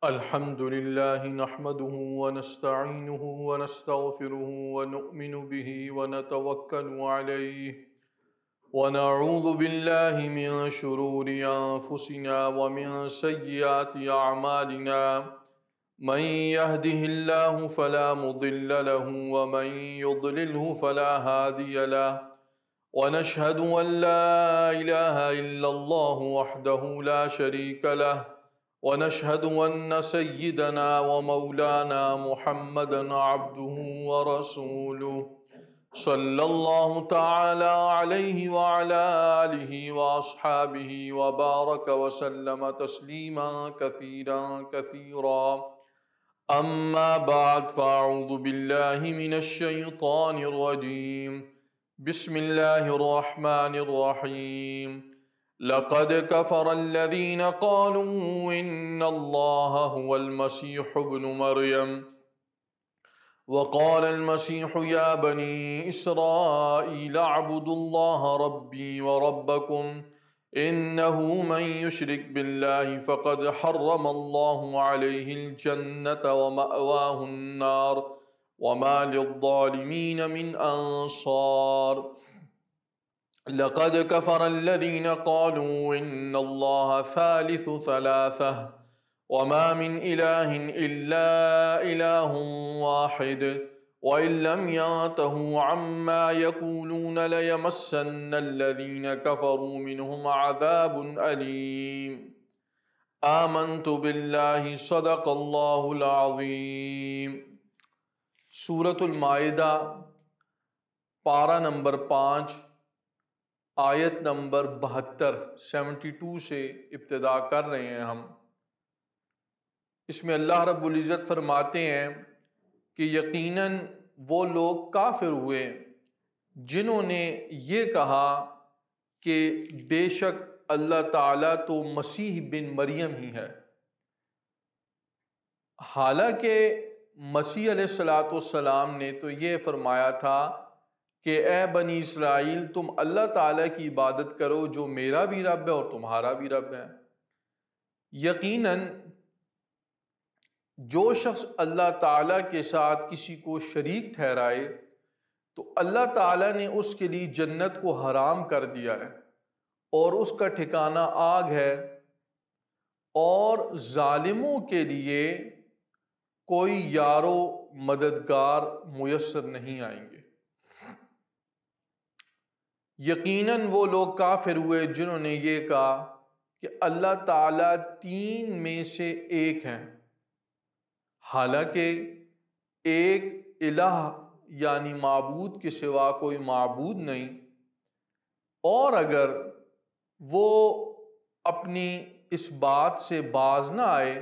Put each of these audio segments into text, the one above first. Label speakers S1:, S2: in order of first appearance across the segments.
S1: الحمد لله نحمده ونستعينه ونستغفره ونؤمن به ونتوكل عليه ونعوذ بالله من شرور أنفسنا ومن سيئات أعمالنا من يهده الله فلا مضل له ومن يضلله فلا هادي له ونشهد أن لا إله إلا الله وحده لا شريك له ونشهد أن سيدنا ومولانا محمدا عبده ورسوله صلى الله تعالى عليه وعلى آله وأصحابه وبارك وسلم تسليما كثيرا كثيرا أما بعد فأعوذ بالله من الشيطان الرجيم بسم الله الرحمن الرحيم لقد كفر الذين قالوا إن الله هو المسيح ابن مريم وقال المسيح يا بني إسرائيل اعبدوا الله ربي وربكم إنه من يشرك بالله فقد حرم الله عليه الجنة ومأواه النار وما للظالمين من أنصار لقد كفر الذين قالوا إن الله ثالث ثلاثة وما من إله إلا إله واحد وإن لم ينتهوا عما يقولون ليمسن الذين كفروا منهم عذاب أليم آمنت بالله صدق الله العظيم۔ سورۃ المائدہ پارہ نمبر 5 آیت نمبر 72 سے ابتدا کر رہے ہیں ہم۔ اس میں اللہ رب العزت فرماتے ہیں کہ یقیناً وہ لوگ کافر ہوئے جنہوں نے یہ کہا کہ بے شک اللہ تعالیٰ تو مسیح بن مریم ہی ہے، حالانکہ مسیح علیہ الصلاۃ والسلام نے تو یہ فرمایا تھا کہ اے بنی اسرائیل تم اللہ تعالیٰ کی عبادت کرو جو میرا بھی رب ہے اور تمہارا بھی رب ہے۔ یقیناً جو شخص اللہ تعالیٰ کے ساتھ کسی کو شریک ٹھہرائے تو اللہ تعالیٰ نے اس کے لیے جنت کو حرام کر دیا ہے اور اس کا ٹھکانہ آگ ہے، اور ظالموں کے لیے کوئی یار و مددگار میسر نہیں آئیں گے۔ یقیناً وہ لوگ کافر ہوئے جنہوں نے یہ کہا کہ اللہ تعالیٰ 3 میں سے ایک ہیں، حالانکہ ایک الہ یعنی معبود کے سوا کوئی معبود نہیں، اور اگر وہ اپنی اس بات سے باز نہ آئے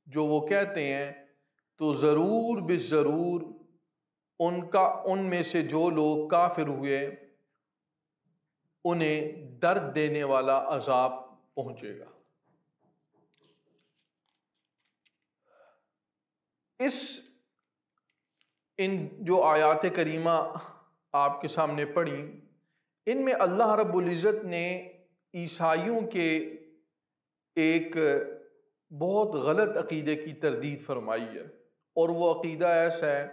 S1: جو وہ کہتے ہیں تو ضرور بالضرور ان میں سے جو لوگ کافر ہوئے انہیں درد دینے والا عذاب پہنچے گا۔ ان جو آیات کریمہ آپ کے سامنے پڑھی، ان میں اللہ رب العزت نے عیسائیوں کے ایک بہت غلط عقیدے کی تردید فرمائی ہے، اور وہ عقیدہ ایسا ہے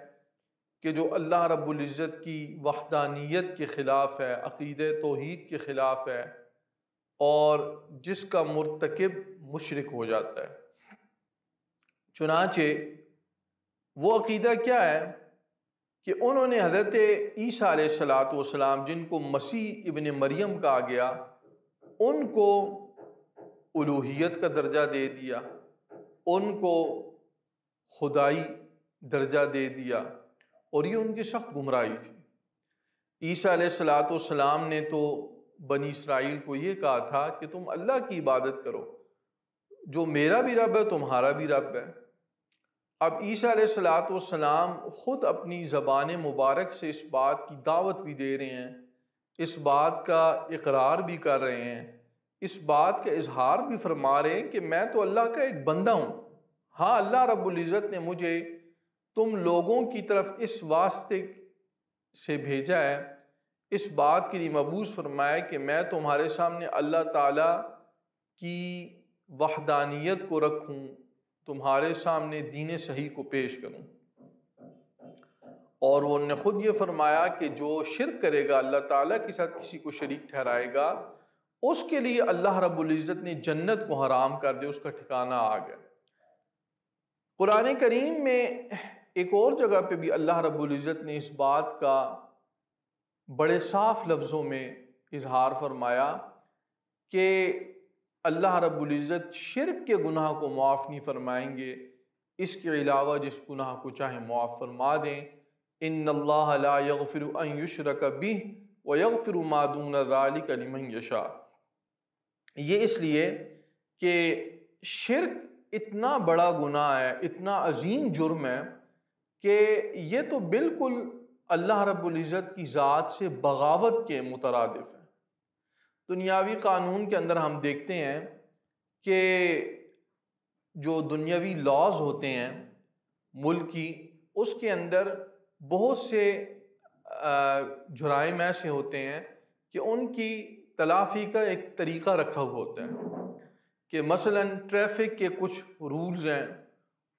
S1: کہ جو اللہ رب العزت کی وحدانیت کے خلاف ہے، عقیدہ توحید کے خلاف ہے، اور جس کا مرتکب مشرک ہو جاتا ہے۔ چنانچہ وہ عقیدہ کیا ہے کہ انہوں نے حضرت عیسیٰ علیہ السلام جن کو مسیح ابن مریم کہا گیا، ان کو الوہیت کا درجہ دے دیا، ان کو خدائی درجہ دے دیا، اور یہ ان کی سخت گمراہی تھی۔ عیسیٰ علیہ السلام نے تو بنی اسرائیل کو یہ کہا تھا کہ تم اللہ کی عبادت کرو، جو میرا بھی رب ہے تمہارا بھی رب ہے۔ اب عیسیٰ علیہ السلام خود اپنی زبان مبارک سے اس بات کی دعوت بھی دے رہے ہیں، اس بات کا اقرار بھی کر رہے ہیں، اس بات کا اظہار بھی فرما رہے ہیں کہ میں تو اللہ کا ایک بندہ ہوں۔ ہاں، اللہ رب العزت نے مجھے تم لوگوں کی طرف اس واسطے سے بھیجا ہے، اس بات کے لیے مبعوث فرمایا کہ میں تمہارے سامنے اللہ تعالیٰ کی وحدانیت کو رکھوں، تمہارے سامنے دین صحیح کو پیش کروں۔ اور وہ نے خود یہ فرمایا کہ جو شرک کرے گا، اللہ تعالیٰ کے ساتھ کسی کو شریک ٹھہرائے گا، اس کے لیے اللہ رب العزت نے جنت کو حرام کر دیا، اس کا ٹھکانہ آ گیا۔ قرآن کریم میں ایک اور جگہ پہ بھی اللہ رب العزت نے اس بات کا بڑے صاف لفظوں میں اظہار فرمایا کہ اللہ رب العزت شرک کے گناہ کو معاف نہیں فرمائیں گے، اس کے علاوہ جس گناہ کو چاہے معاف فرما دیں۔ ان اللہ لا یغفر ان یشرک بہ ویغفر ما دون ذلک لمن یشاء۔ یہ اس لیے کہ شرک اتنا بڑا گناہ ہے، اتنا عظیم جرم ہے کہ یہ تو بالکل اللہ رب العزت کی ذات سے بغاوت کے مترادف ہے۔ دنیاوی قانون کے اندر ہم دیکھتے ہیں کہ جو دنیاوی لاز ہوتے ہیں ملکی، اس کے اندر بہت سے جرائم ایسے ہوتے ہیں کہ ان کی تلافی کا ایک طریقہ رکھا ہوا ہوتا ہے کہ مثلا ٹریفک کے کچھ رولز ہیں،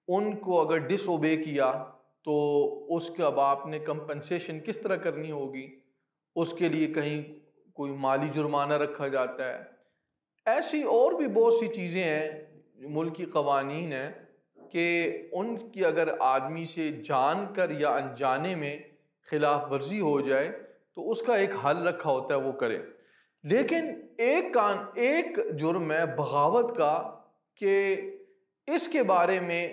S1: ان کو اگر ڈس اوبے کیا تو اس کا اب آپ نے کمپنسیشن کس طرح کرنی ہوگی، اس کے لیے کہیں کوئی مالی جرمانہ رکھا جاتا ہے۔ ایسی اور بھی بہت سی چیزیں ہیں، ملکی قوانین ہیں کہ ان کی اگر آدمی سے جان کر یا انجانے میں خلاف ورزی ہو جائے تو اس کا ایک حل رکھا ہوتا ہے، وہ کرے۔ لیکن ایک جرم ہے بغاوت کا کہ اس کے بارے میں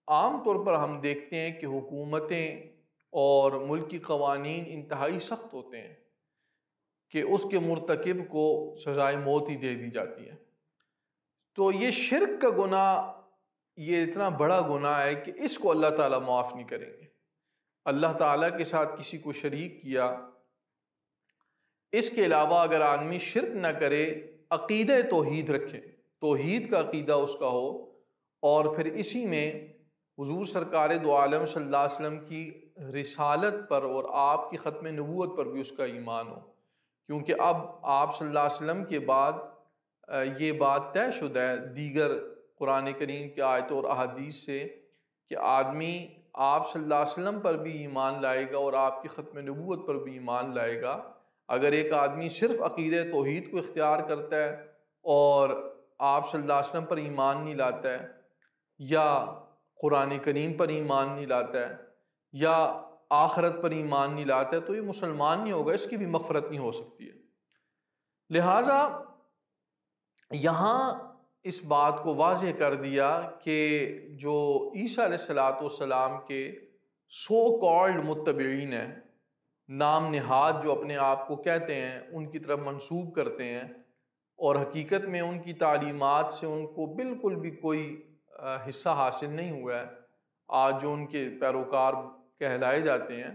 S1: عام طور پر ہم دیکھتے ہیں کہ حکومتیں اور ملکی قوانین انتہائی سخت ہوتے ہیں کہ اس کے مرتکب کو سزائے موت ہی دے دی جاتی ہے۔ تو یہ شرک کا گناہ یہ اتنا بڑا گناہ ہے کہ اس کو اللہ تعالیٰ معاف نہیں کریں گے۔ اللہ تعالیٰ کے ساتھ کسی کو شریک کیا، اس کے علاوہ اگر آدمی شرک نہ کرے، عقیدہ توحید رکھے، توحید کا عقیدہ اس کا ہو، اور پھر اسی میں حضور سرکار دو عالم صلی اللہ علیہ وسلم کی رسالت پر اور آپ کی ختم نبوت پر بھی اس کا ایمان ہو، کیونکہ اب آپ صلی اللہ علیہ وسلم کے بعد یہ بات طے شدہ ہے دیگر قرآن کریم کی آیتوں اور احادیث سے کہ آدمی آپ صلی اللہ علیہ وسلم پر بھی ایمان لائے گا اور آپ کی ختم نبوت پر بھی ایمان لائے گا۔ اگر ایک آدمی صرف عقیدہ توحید کو اختیار کرتا ہے اور آپ صلی اللہ علیہ وسلم پر ایمان نہیں لاتا ہے، یا قرآن کریم پر ایمان نہیں لاتا ہے، یا آخرت پر ایمان نہیں لاتا ہے، تو یہ مسلمان نہیں ہوگا، اس کی بھی مغفرت نہیں ہو سکتی ہے۔ لہٰذا یہاں اس بات کو واضح کر دیا کہ جو عیسیٰ علیہ السلام کے سو کالڈ متبعین ہیں، نام نہاد جو اپنے آپ کو کہتے ہیں، ان کی طرف منسوب کرتے ہیں، اور حقیقت میں ان کی تعلیمات سے ان کو بالکل بھی کوئی حصہ حاصل نہیں ہوا ہے، آج جو ان کے پیروکار کہلائے جاتے ہیں،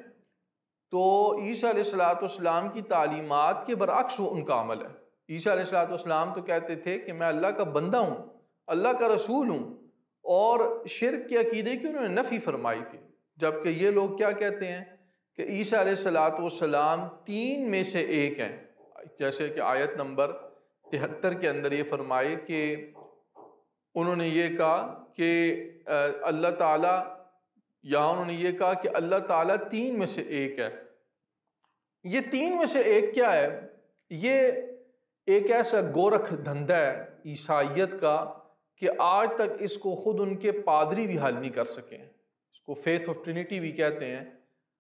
S1: تو عیسیٰ علیہ السلام کی تعلیمات کے برعکس وہ ان کا عمل ہے۔ عیسیٰ علیہ السلام تو کہتے تھے کہ میں اللہ کا بندہ ہوں، اللہ کا رسول ہوں، اور شرک کے عقیدے کی انہوں نے نفی فرمائی تھی، جبکہ یہ لوگ کیا کہتے ہیں کہ عیسیٰ علیہ السلام تین میں سے ایک ہیں، جیسے کہ آیت نمبر 73 کے اندر یہ فرمائے کہ انہوں نے یہ کہا کہ اللہ تعالیٰ، یہاں انہوں نے یہ کہا کہ اللہ تعالیٰ تین میں سے ایک ہے۔ یہ تین میں سے ایک کیا ہے؟ یہ ایک ایسا گورکھ دھندا ہے عیسائیت کا کہ آج تک اس کو خود ان کے پادری بھی حل نہیں کر سکے ہیں۔ اس کو فیتھ آف ٹرینٹی بھی کہتے ہیں،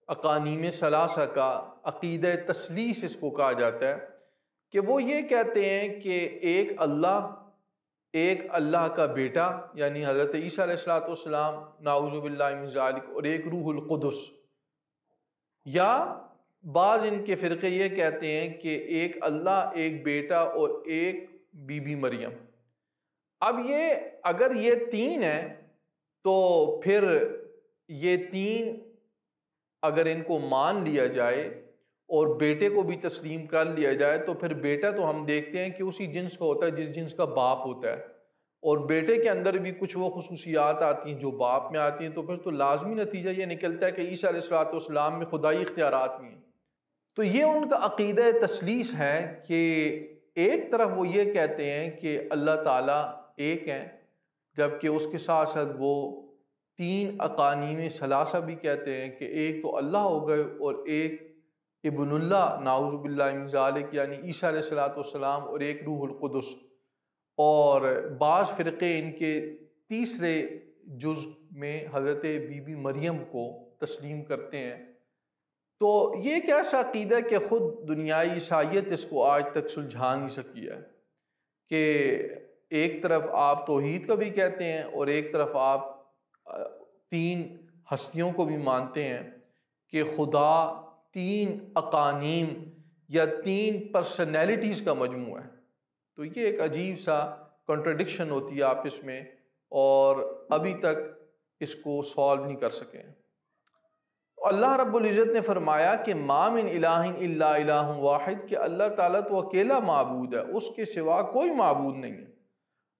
S1: اقانیم ثلاثہ کا عقیدہ تثلیث اس کو کہا جاتا ہے، کہ وہ یہ کہتے ہیں کہ ایک اللہ کا بیٹا یعنی حضرت عیسیٰ علیہ السلام نعوذ باللہ من ذالک، اور ایک روح القدس، یا بعض ان کے فرقے یہ کہتے ہیں کہ ایک اللہ، ایک بیٹا اور ایک بی بی مریم۔ اب یہ اگر یہ تین ہیں تو پھر یہ تین اگر ان کو مان لیا جائے اور بیٹے کو بھی تسلیم کر لیا جائے تو پھر بیٹا تو ہم دیکھتے ہیں کہ اسی جنس کا ہوتا ہے جس جنس کا باپ ہوتا ہے، اور بیٹے کے اندر بھی کچھ وہ خصوصیات آتی ہیں جو باپ میں آتی ہیں، تو پھر تو لازمی نتیجہ یہ نکلتا ہے کہ عیسیٰ علیہ السلام میں خدائی اختیارات بھی ہیں۔ تو یہ ان کا عقیدہ تثلیث ہے کہ ایک طرف وہ یہ کہتے ہیں کہ اللہ تعالیٰ ایک ہیں، جبکہ اس کے ساتھ ساتھ وہ 3 اقانیم ثلاثہ بھی کہتے ہیں کہ ایک تو اللہ ہو گئے اور ایک ابن اللہ نعوذ باللہ من ذالک یعنی عیسیٰ علیہ السلام اور ایک روح القدس، اور بعض فرقے ان کے تیسرے جز میں حضرت بی بی مریم کو تسلیم کرتے ہیں۔ تو یہ ایک ایسا عقیدہ ہے کہ خود دنیائی عیسائیت اس کو آج تک سلجھا نہیں سکی ہے کہ ایک طرف آپ توحید کا بھی کہتے ہیں اور ایک طرف آپ 3 ہستیوں کو بھی مانتے ہیں کہ خدا 3 اقانیم یا 3 پرسنالٹیز کا مجموعہ ہے۔ تو یہ ایک عجیب سا کنٹرڈکشن ہوتی ہے آپس میں، اور ابھی تک اس کو سالو نہیں کر سکے۔ اللہ رب العزت نے فرمایا کہ ما من الہ الا الہ واحد، کہ اللہ تعالیٰ تو اکیلا معبود ہے، اس کے سوا کوئی معبود نہیں ہے۔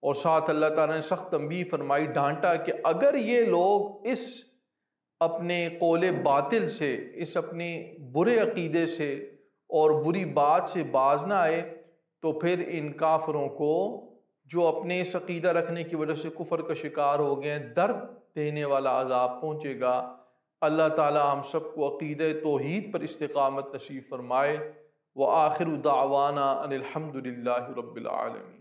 S1: اور ساتھ اللہ تعالیٰ نے سخت تنبیہ فرمائی، ڈانٹا کہ اگر یہ لوگ اس اپنے قول باطل سے، اس اپنے برے عقیدے سے اور بری بات سے باز نہ آئے تو پھر ان کافروں کو جو اپنے اس عقیدہ رکھنے کی وجہ سے کفر کا شکار ہو گئے ہیں، درد دینے والا عذاب پہنچے گا۔ اللہ تعالیٰ ہم سب کو عقیدہ توحید پر استقامت نصیب فرمائے۔ وآخر دعوانا ان الحمد للہ رب العالمین۔